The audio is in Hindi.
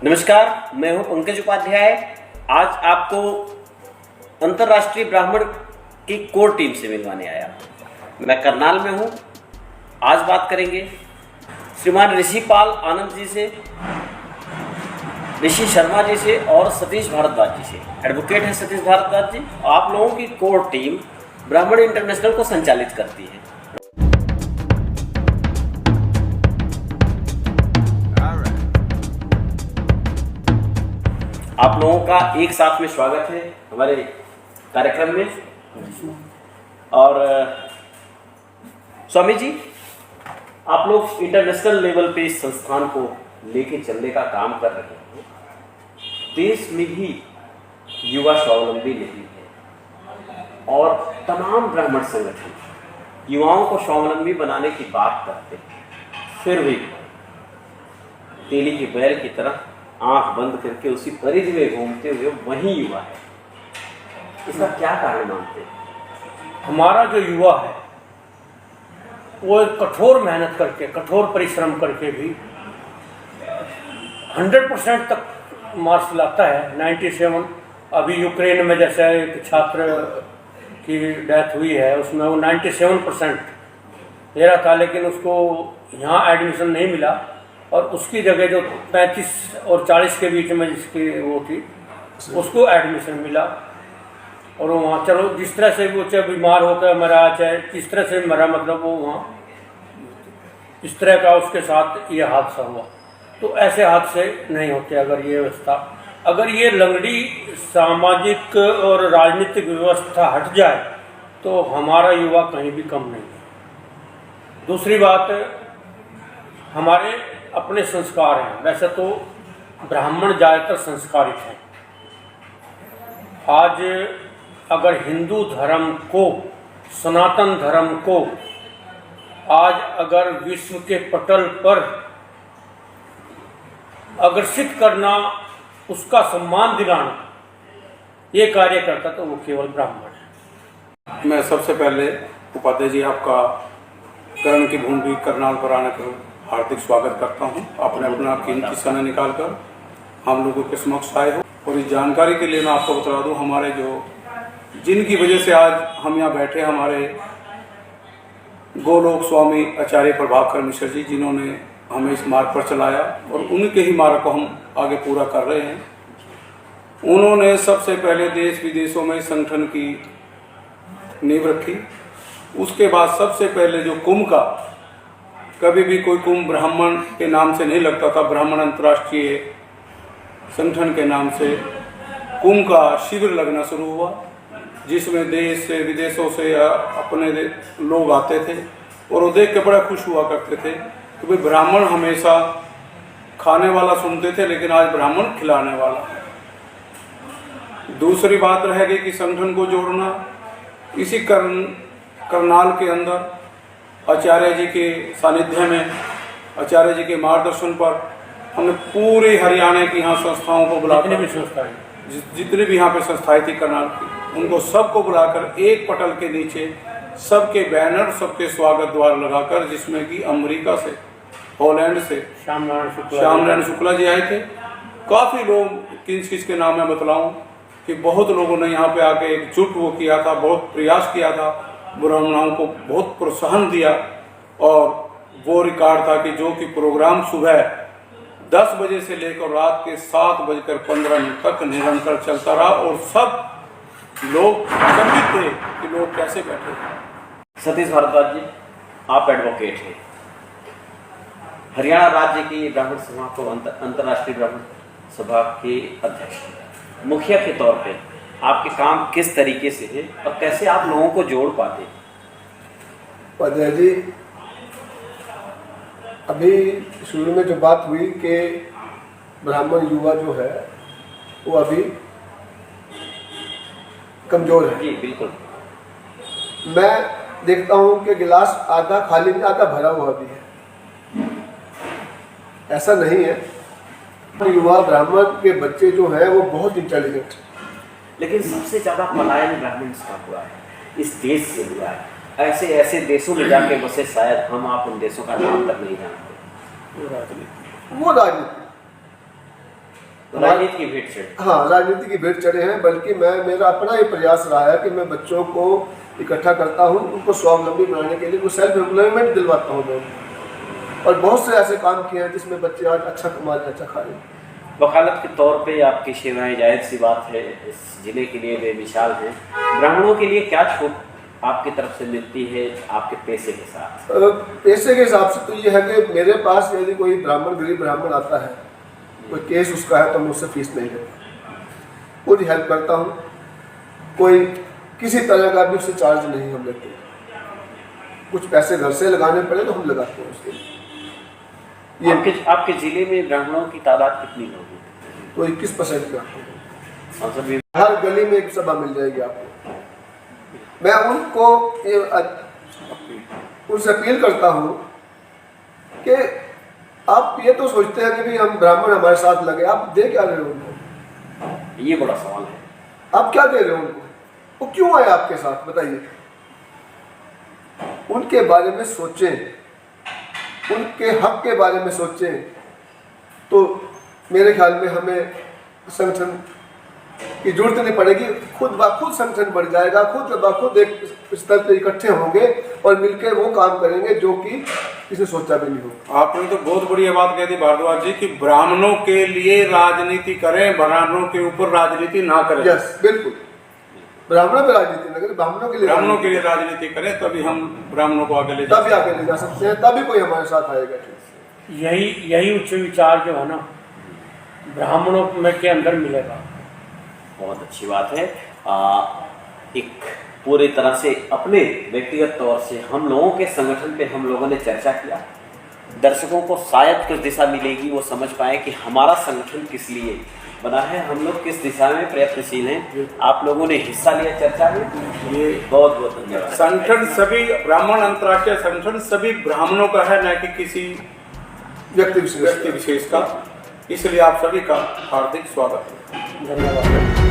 नमस्कार, मैं हूं पंकज उपाध्याय। आज आपको अंतर्राष्ट्रीय ब्राह्मण की कोर टीम से मिलवाने आया। मैं करनाल में हूं। आज बात करेंगे श्रीमान ऋषिपाल आनंद जी से, ऋषि शर्मा जी से और सतीश भारद्वाज जी से। एडवोकेट हैं सतीश भारद्वाज जी। आप लोगों की कोर टीम ब्राह्मण इंटरनेशनल को संचालित करती है। आप लोगों का एक साथ में स्वागत है हमारे कार्यक्रम में। और स्वामी जी, आप लोग इंटरनेशनल लेवल पे इस संस्थान को लेके चलने का काम कर रहे हैं। देश में भी युवा स्वावलंबी नहीं है और तमाम ब्राह्मण संगठन युवाओं को स्वावलंबी बनाने की बात करते हैं, फिर भी तेली के बैल की तरह आंख बंद करके उसी परिधि में घूमते हुए वही युवा है। इसका क्या कारण मानते हैं? हमारा जो युवा है वो कठोर मेहनत करके, कठोर परिश्रम करके भी 100% तक मार्क्स लाता है। 97 अभी यूक्रेन में जैसे एक छात्र की डेथ हुई है, उसमें वो 97% ले रहा था, लेकिन उसको यहाँ एडमिशन नहीं मिला और उसकी जगह जो 35 और 40 के बीच में जिसकी वो थी उसको एडमिशन मिला। और वो वहाँ चलो जिस तरह से वो चाहे बीमार होकर मरा, चाहे किस तरह से मरा, मतलब वो वहाँ इस तरह का उसके साथ ये हादसा हुआ। तो ऐसे हादसे नहीं होते अगर ये व्यवस्था, अगर ये लंगड़ी सामाजिक और राजनीतिक व्यवस्था हट जाए तो हमारा युवा कहीं भी कम नहीं है। दूसरी बात, हमारे अपने संस्कार हैं। वैसे तो ब्राह्मण ज़्यादातर संस्कारित हैं। आज अगर हिंदू धर्म को, सनातन धर्म को आज अगर विश्व के पटल पर अग्रसित करना, उसका सम्मान दिलाना, ये कार्य करता तो वो केवल ब्राह्मण है। मैं सबसे पहले उपाध्याय जी आपका कर्ण की भूमि करनाल पर आने का हार्दिक स्वागत करता हूं। आपने अपना कीमती समय निकालकर हम लोगों के समक्ष आए हो। और इस जानकारी के लिए मैं आपको बता दूं, हमारे जिनकी वजह से आज हम यहाँ बैठे, हमारे गोलोक स्वामी आचार्य प्रभाकर मिश्र जी, जिन्होंने हमें इस मार्ग पर चलाया और उनके ही मार्ग को हम आगे पूरा कर रहे हैं। उन्होंने सबसे पहले देश विदेशों में इस संगठन की नींव रखी। उसके बाद सबसे पहले जो कुंभ का, कभी भी कोई कुंभ ब्राह्मण के नाम से नहीं लगता था, ब्राह्मण अंतर्राष्ट्रीय संगठन के नाम से कुंभ का शिविर लगना शुरू हुआ, जिसमें देश से विदेशों से अपने लोग आते थे और वो देख के बड़ा खुश हुआ करते थे कि भाई ब्राह्मण हमेशा खाने वाला सुनते थे, लेकिन आज ब्राह्मण खिलाने वाला। दूसरी बात रह गई कि संगठन को जोड़ना। इसी करनाल के अंदर आचार्य जी के सानिध्य में, आचार्य जी के मार्गदर्शन पर हमने पूरे हरियाणा की यहाँ संस्थाओं को बुलाकर, जितनी भी यहाँ पे संस्थाएं थी करनाल की, उनको सबको बुलाकर एक पटल के नीचे सबके बैनर, सबके स्वागत द्वार लगाकर, जिसमें कि अमेरिका से, हॉलैंड से श्यामनारायण शुक्ला जी आए थे। काफ़ी लोग, किस के नाम मैं बतलाऊँ कि बहुत लोगों ने यहाँ पे आके एकजुट वो किया था, बहुत प्रयास किया था, ब्राह्मणों को बहुत प्रोत्साहन दिया। और वो रिकॉर्ड था कि जो कि प्रोग्राम सुबह 10 बजे से लेकर रात के 7:15 तक निरंतर चलता रहा और सब लोग चकित थे कि लोग कैसे बैठे। सतीश भारद्वाज जी, आप एडवोकेट हैं, हरियाणा राज्य की ब्राह्मण सभा को, अंतर्राष्ट्रीय ब्राह्मण सभा के अध्यक्ष, मुखिया के तौर पे आपके काम किस तरीके से है और कैसे आप लोगों को जोड़ पाते हैं? उपाध्याय जी, अभी शुरू में जो बात हुई कि ब्राह्मण युवा जो है वो अभी कमजोर है। जी बिल्कुल। मैं देखता हूँ कि गिलास आधा खाली नहीं, आधा भरा हुआ भी है। ऐसा नहीं है। युवा ब्राह्मण के बच्चे जो हैं वो बहुत इंटेलिजेंट है, लेकिन सबसे ज्यादा पलायन ब्राह्मण का हुआ है, इस देश से हुआ है। ऐसे ऐसे देशों में जाके बसे, शायद हम आप उन देशों का नाम तक नहीं जानते। वो राजनीति राजनीति की भेंट चढ़ी। हाँ, राजनीति की भेंट चढ़े हैं, बल्कि मेरा अपना ही प्रयास रहा है कि मैं बच्चों को इकट्ठा करता हूँ, उनको स्वावलंबी बनाने के लिए उनको सेल्फ एम्प्लॉयमेंट दिलवाता हूँ मैं। और बहुत से ऐसे काम किए हैं जिसमें बच्चे आज अच्छा कमा रहे हैं, अच्छा खा रहे हैं। वकालत के तौर पे आपकी सेवाएं जाहिर सी बात है इस जिले के लिए बेमिसाल हैं। ब्राह्मणों के लिए क्या छूट आपकी तरफ से मिलती है आपके पैसे के साथ? पैसे के हिसाब से तो ये है कि मेरे पास यदि कोई ब्राह्मण, गरीब ब्राह्मण आता है, कोई केस उसका है, तो मैं उससे फीस नहीं लेता, पूरी हेल्प करता हूँ। कोई किसी तरह का भी उससे चार्ज नहीं हम लेते। कुछ पैसे घर से लगाने पड़े तो हम लगाते हैं उसके लिए। आपके जिले में ब्राह्मणों की तादाद कितनी होगी? तो 21% का मतलब हर गली में एक सभा मिल जाएगी आपको। मैं उनको उनसे अपील करता हूँ कि आप ये तो सोचते हैं कि भी हम ब्राह्मण हमारे साथ लगे, आप दे क्या रहे हो उनको? ये बड़ा सवाल है। आप क्या दे रहे हो उनको? वो क्यों आए आपके साथ, बताइए। उनके बारे में सोचें, उनके हक के बारे में सोचें, तो मेरे ख्याल में हमें संगठन की जरूरत नहीं पड़ेगी। खुद ब खुद संगठन बढ़ जाएगा, खुद ब खुद एक स्तर पर इकट्ठे होंगे और मिलकर वो काम करेंगे जो कि किसी सोचा भी नहीं हो। आपने तो बहुत बढ़िया बात कह दी भारद्वाज जी कि ब्राह्मणों के लिए राजनीति करें, ब्राह्मणों के ऊपर राजनीति ना करें। यस, बिल्कुल। ब्राह्मणों पे राजनीति न करें, ब्राह्मणों के लिए राजनीति करें, तभी हम ब्राह्मणों को आगे ले तभी आगे ले जा सकते हैं, तभी कोई हमारे साथ आएगा। यही उच्च विचार जो है ना ब्राह्मणों में के अंदर मिलेगा। बहुत अच्छी बात है। एक पूरी तरह से अपने व्यक्तिगत तौर से हम लोगों के संगठन पे हम लोगों ने चर्चा किया। दर्शकों को शायद कुछ दिशा मिलेगी, वो समझ पाए कि हमारा संगठन किस लिए बना है, हम लोग किस दिशा में प्रयत्नशील हैं। आप लोगों ने हिस्सा लिया चर्चा में, ये बहुत बहुत धन्यवाद। संगठन सभी ब्राह्मण अंतर्राष्ट्रीय संगठन सभी ब्राह्मणों का है, न कि किसी व्यक्ति विशेष का। इसलिए आप सभी का हार्दिक स्वागत है। धन्यवाद।